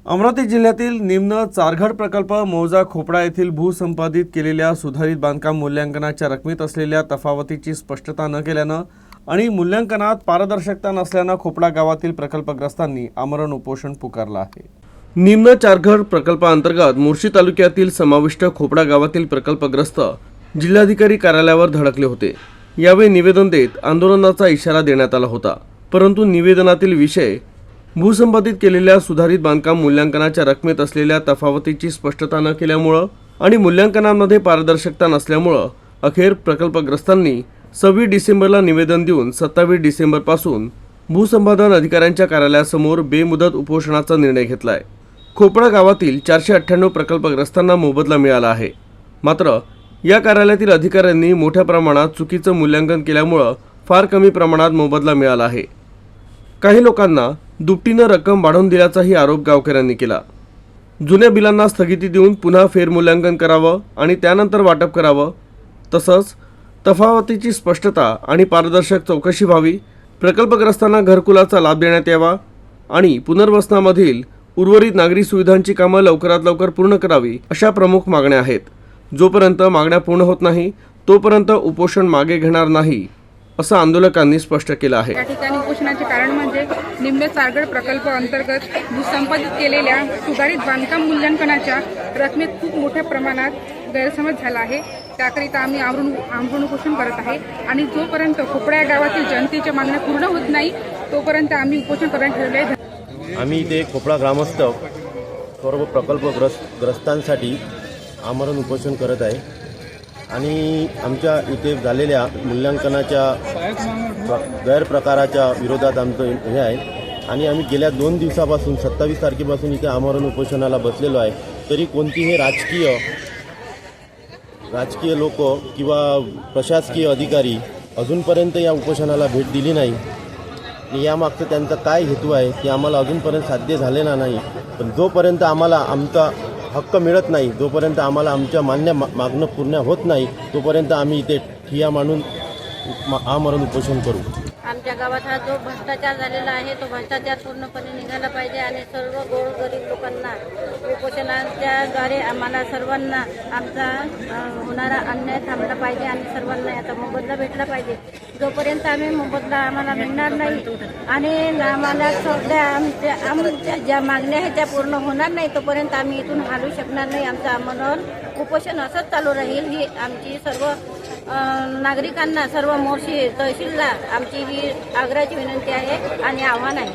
अमरावती जिल्ह्यातील निम्न चारघड प्रकल्प मौजा खोपडा येथील भूसंपादित केलेल्या सुधारित बांधकाम मूल्यांकनाच्या रकमेत असलेल्या तफावतीची स्पष्टता न केल्यानं आणि मूल्यांकनात पारदर्शकता नसल्यानं खोपडा गावातील प्रकल्पग्रस्तांनी आमरण उपोषण पुकारलं आहे। निम्न चारघड प्रकल्पाअंतर्गत मुर्शी तालुक्यातील समाविष्ट खोपडा गावातील प्रकल्पग्रस्त जिल्हाधिकारी कार्यालयावर धडकले होते। यावेळी निवेदन देत आंदोलनाचा इशारा देण्यात आला होता, परंतु निवेदनातील विषय भूसंपादित केलेल्या सुधारित बांधकाम मूल्यांकनाच्या रकमेत असलेल्या तफावतीची स्पष्टता न केल्यामुळे आणि मूल्यांकनामध्ये पारदर्शकता नसल्यामुळे अखेर प्रकल्पग्रस्तांनी 26 डिसेंबरला निवेदन देऊन 27 डिसेंबरपासून भूसंपादन अधिकाऱ्यांच्या कार्यालयासमोर बेमुदत उपोषणाचा निर्णय घेतलाय। खोपडा गावातील 498 प्रकल्पग्रस्तांना मोबदला मिळाला आहे, मात्र या कार्यालयातील अधिकाऱ्यांनी मोठ्या प्रमाणात चुकीचं मूल्यांकन केल्यामुळे फार कमी प्रमाणात मोबदला मिळाला आहे। काही लोकांना दुपटीनं रक्कम वाढवून दिल्याचाही आरोप गावकऱ्यांनी केला। जुन्या बिलांना स्थगिती देऊन पुन्हा फेरमूल्यांकन करावं आणि त्यानंतर वाटप करावं, तसंच तफावतीची स्पष्टता आणि पारदर्शक चौकशी व्हावी, प्रकल्पग्रस्तांना घरकुलाचा लाभ देण्यात यावा आणि पुनर्वसनामधील उर्वरित नागरी सुविधांची कामं लवकरात लवकर पूर्ण करावी, अशा प्रमुख मागण्या आहेत। जोपर्यंत मागण्या पूर्ण होत नाही तोपर्यंत उपोषण मागे घेणार नाही, असं आंदोलकांनी स्पष्ट केलं आहे। या ठिकाणी उपोषणाचे कारण म्हणजे निम्न चारघड प्रकल्प अंतर्गत भूसंपादित केलेल्या सुधारित बांधकाम मूल्यांकनाच्या रकमेत खूप मोठ्या प्रमाणात गैरसमज झाला आहे। त्याकरिता आम्ही आमरण उपोषण करत आहे आणि जोपर्यंत खोपडा गावातील जनतेच्या मागण्या पूर्ण होत नाही तोपर्यंत आम्ही उपोषण करण्यास ठरवले आहे। आम्ही इथे खोपडा ग्रामस्थ सर्व प्रकल्पग्रस्तांसाठी आमरण उपोषण करत आहे आणि आमच्या इथे झालेल्या मूल्यांकनाच्या गैरप्रकाराच्या विरोधात आमचं हे आहे आणि आम्ही गेल्या 2 दिवसापासून 27 तारखेपासून इथे आमरण उपोषणाला बसलेलो आहे। तरी कोणतीही राजकीय लोक किंवा प्रशासकीय अधिकारी अजूनपर्यंत या उपोषणाला भेट दिली नाही आणि यामागचं त्यांचा काय हेतू आहे ते आम्हाला अजूनपर्यंत साध्य झालेला नाही। पण जोपर्यंत आम्हाला आमचा हक्क मिळत नाही, जोपर्यंत आम्हाला आमच्या मागणं पूर्ण होत नाही तोपर्यंत आम्ही इथे ठिय्या मांडून आमरण उपोषण करू। आमच्या गावात हा जो भ्रष्टाचार झालेला आहे तो भ्रष्टाचार पूर्णपणे निघाला पाहिजे आणि सर्व गोरगरीब लोकांना उपोषणाच्याद्वारे आम्हाला सर्वांना आमचा होणारा अन्याय थांबला पाहिजे आणि सर्वांना याचा मोबदला भेटला पाहिजे। जोपर्यंत आम्ही मोबदला आम्हाला मिळणार नाही आणि आम्हाला सगळ्या आमच्या ज्या मागण्या आहेत त्या पूर्ण होणार नाही तोपर्यंत आम्ही इथून हलू शकणार नाही। आमचं आमरण उपोषण असंच चालू राहील। ही आमची सर्व नागरिकांना, सर्व मोर्शी तहसीलला आमची ही आग्रहाची विनंती आहे आणि आव्हान आहे।